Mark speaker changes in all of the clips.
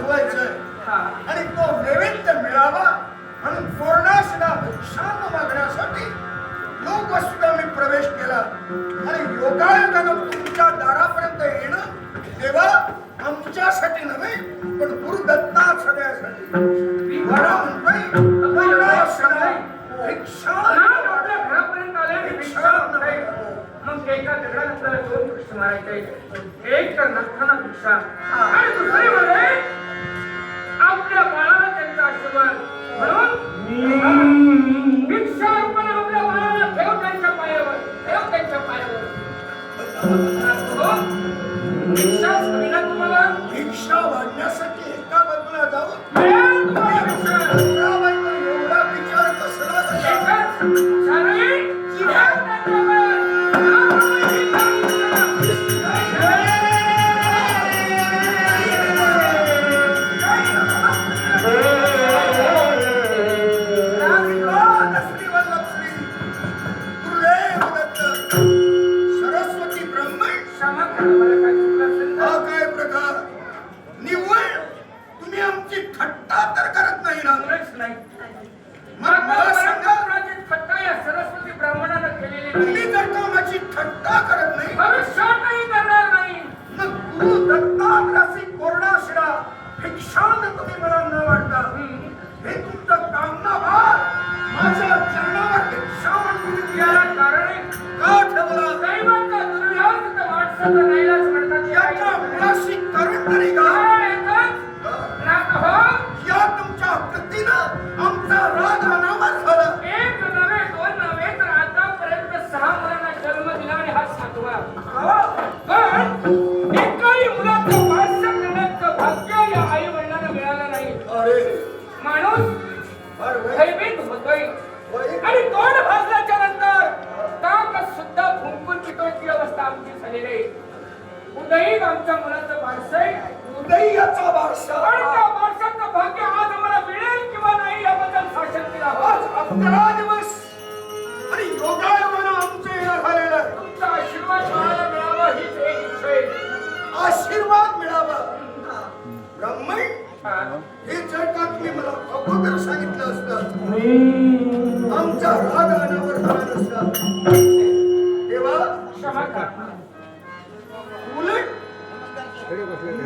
Speaker 1: आणि तो नैवेद्य मिळावा म्हणून पूर्णासना भिक्षाम मागण्यासाठी लोकवस्तीला मी प्रवेश केला आणि योगायोगानं तुमच्या दारापर्यंत येणं देवा आमच्यासाठी नव्हे पण गुरुदत्ता सगळ्यासाठी वरा म्हणतोय
Speaker 2: आपल्या घरापर्यंत आले भिक्षाम नाही मग एका दगडाला दोन प्रश्न मारायचे एक तर नखाना भिक्षा आणि दुसरी मध्ये आपल्या बाळाला त्यांचा आशीर्वाद म्हणून भिक्षा पण आपल्या बाळाला ठेव त्यांच्या पायावर भिक्षा सुविधा तुम्हाला
Speaker 1: भिक्षा वाढण्यासाठी एका बाजूला जाऊ एवढा विचार कसला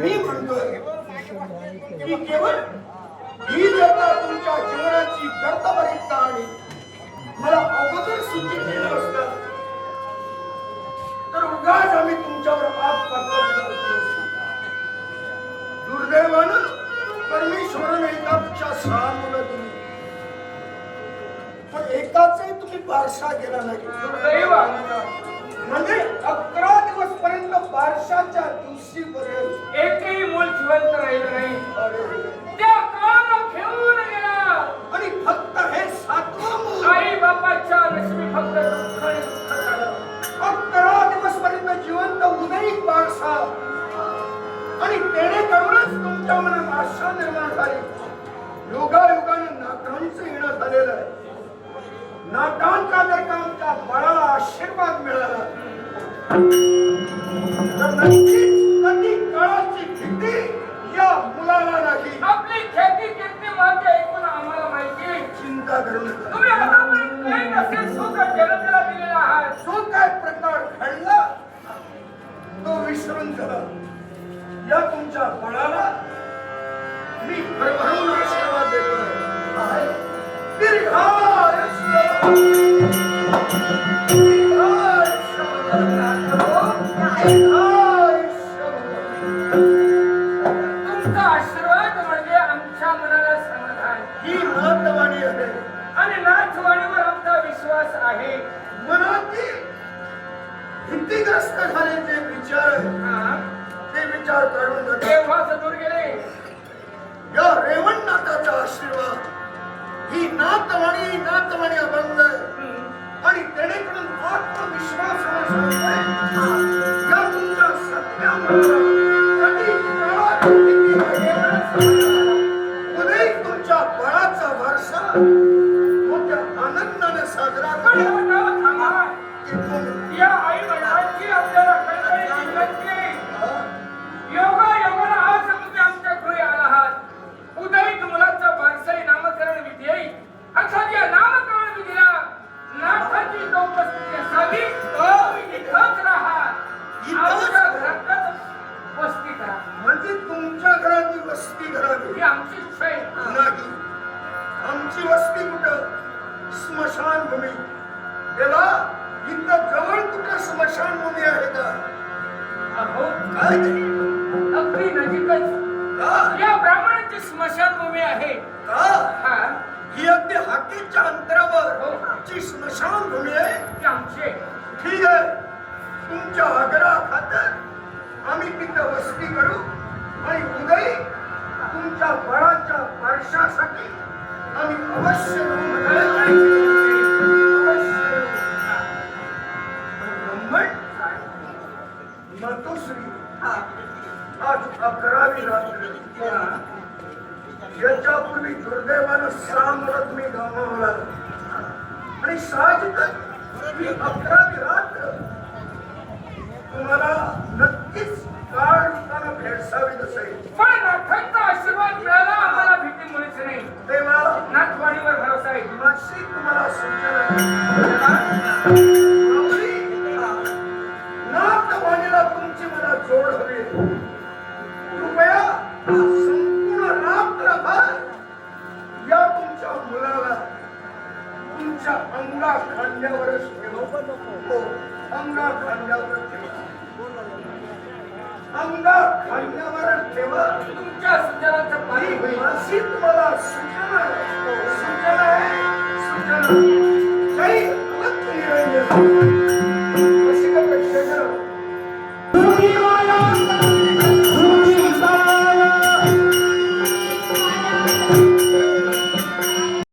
Speaker 1: मी म्हणतोय की केवळ ही जर तुमच्या जीवनाची कर्तव्यता आणि मला अगोदर सूचित केलं असतं तर उगाच आम्ही तुमच्यावर पाप करतो. दुर्दैवानं परमेश्वराने एकापेक्षा 6 मुलं दिली पण एकाचाही तुम्ही बारसा गेला नाही. म्हणजे 11 दिवस पर्यंत बारशाच्या दिवशी पर्यंत
Speaker 2: एकही मूल जिवंत राहिलं नाही. त्या काळाला घेऊन गेला
Speaker 1: आणि फक्त हे 7वं मूल
Speaker 2: आई बापाच्या नशिबी फक्त दुःख आणि दुःख झालं.
Speaker 1: 11 दिवस पर्यंत जिवंत उदयिक बारसा आणि तेणे करूनच मी भरभरून आशीर्वाद देतो. दीर्घायुष्य
Speaker 2: तुमचा आशीर्वाद म्हणजे आमच्या मनाला समाधान.
Speaker 1: ही नाथवाणी आहे.
Speaker 2: आणि नाथवाणीवर आमचा विश्वास आहे.
Speaker 1: मनातील भीतीग्रस्त झाले जे विचार
Speaker 2: हा.
Speaker 1: ते विचार काढून जातात.
Speaker 2: केव्हा दूर गेले.
Speaker 1: या रेवणनाथाचा आशीर्वाद ही नाथवाणी अभंग आणि त्यानेकडून आत्मविश्वासाने सांगतोय, या तुमच्या सत्या मनाला कधी काळात भीती वाटेल. उदय तुमच्या बळाचा वारसा मोठ्या आनंदाने साजरा
Speaker 2: पण
Speaker 1: करा.
Speaker 2: नाव थांबा.
Speaker 1: इथून
Speaker 2: या आई वडिलांची आपल्याला कळकळीची विनंती. योगायोगाने आज तुम्ही आमच्या घरी आला आहात. उदयित मुलाचं बारसाई नामकरण विधी येईल. अर्थात या नामकरण विधीला नाथाची उपस्थिती असावी. तुम्ही इथंच राहा. आमच्या घरातच वस्ती करा.
Speaker 1: म्हणजे तुमच्या घरात वस्ती करावी
Speaker 2: ही आमची इच्छा आहे.
Speaker 1: नाही. आमची वस्ती कुठं? स्मशानभूमी. तेव्हा इथं जवळ कुठं स्मशानभूमी आहे का?
Speaker 2: अहो,
Speaker 1: काय ते?
Speaker 2: अगदी नजीकच
Speaker 1: का?
Speaker 2: या ब्राह्मणाची स्मशानभूमी आहे.
Speaker 1: का?
Speaker 2: हा,
Speaker 1: ही अगदी हाकेच्या अंतरावर
Speaker 2: हो.
Speaker 1: ची स्मशानभूमी आहे.
Speaker 2: ती आमची आहे.
Speaker 1: ठीक आहे. तुमच्या आग्रहा खातर आम्ही तिथं वस्ती करू आणि उदय तुमच्या बळाच्या वर्षासाठी आम्ही अवश्य मातोश्री आज 11वी रात्र. याच्यापूर्वी दुर्दैवानं 6 मुहूर्त मी गमावला आणि साहजिकच ही 11वी रात्र तुम्हाला नक्कीच काळ रूपानं भेडसावी असेल.
Speaker 2: पण नाथांचा आशीर्वाद मिळाला आम्हाला भीती मुळीच नाही.
Speaker 1: तेव्हा
Speaker 2: नाथवाणीवर भरोसा आहे.
Speaker 1: माझी तुम्हाला सूचना नाथवाणीला तुमची मला जोड हवी. कृपया संपूर्ण रात्रभर या तुमच्या मुलाला तुमच्या अंगा खांद्यावरच ठेवा. हो, अंगा खांद्यावर ठेवा. अंगा खांद्यावरच ठेवा.
Speaker 2: तुमच्या सुचनाचं पाणी
Speaker 1: ही
Speaker 2: होईल.
Speaker 1: माझी तुम्हाला सूचना आहे. सूचना आहे. सूचना. जय भक्त निरंजन.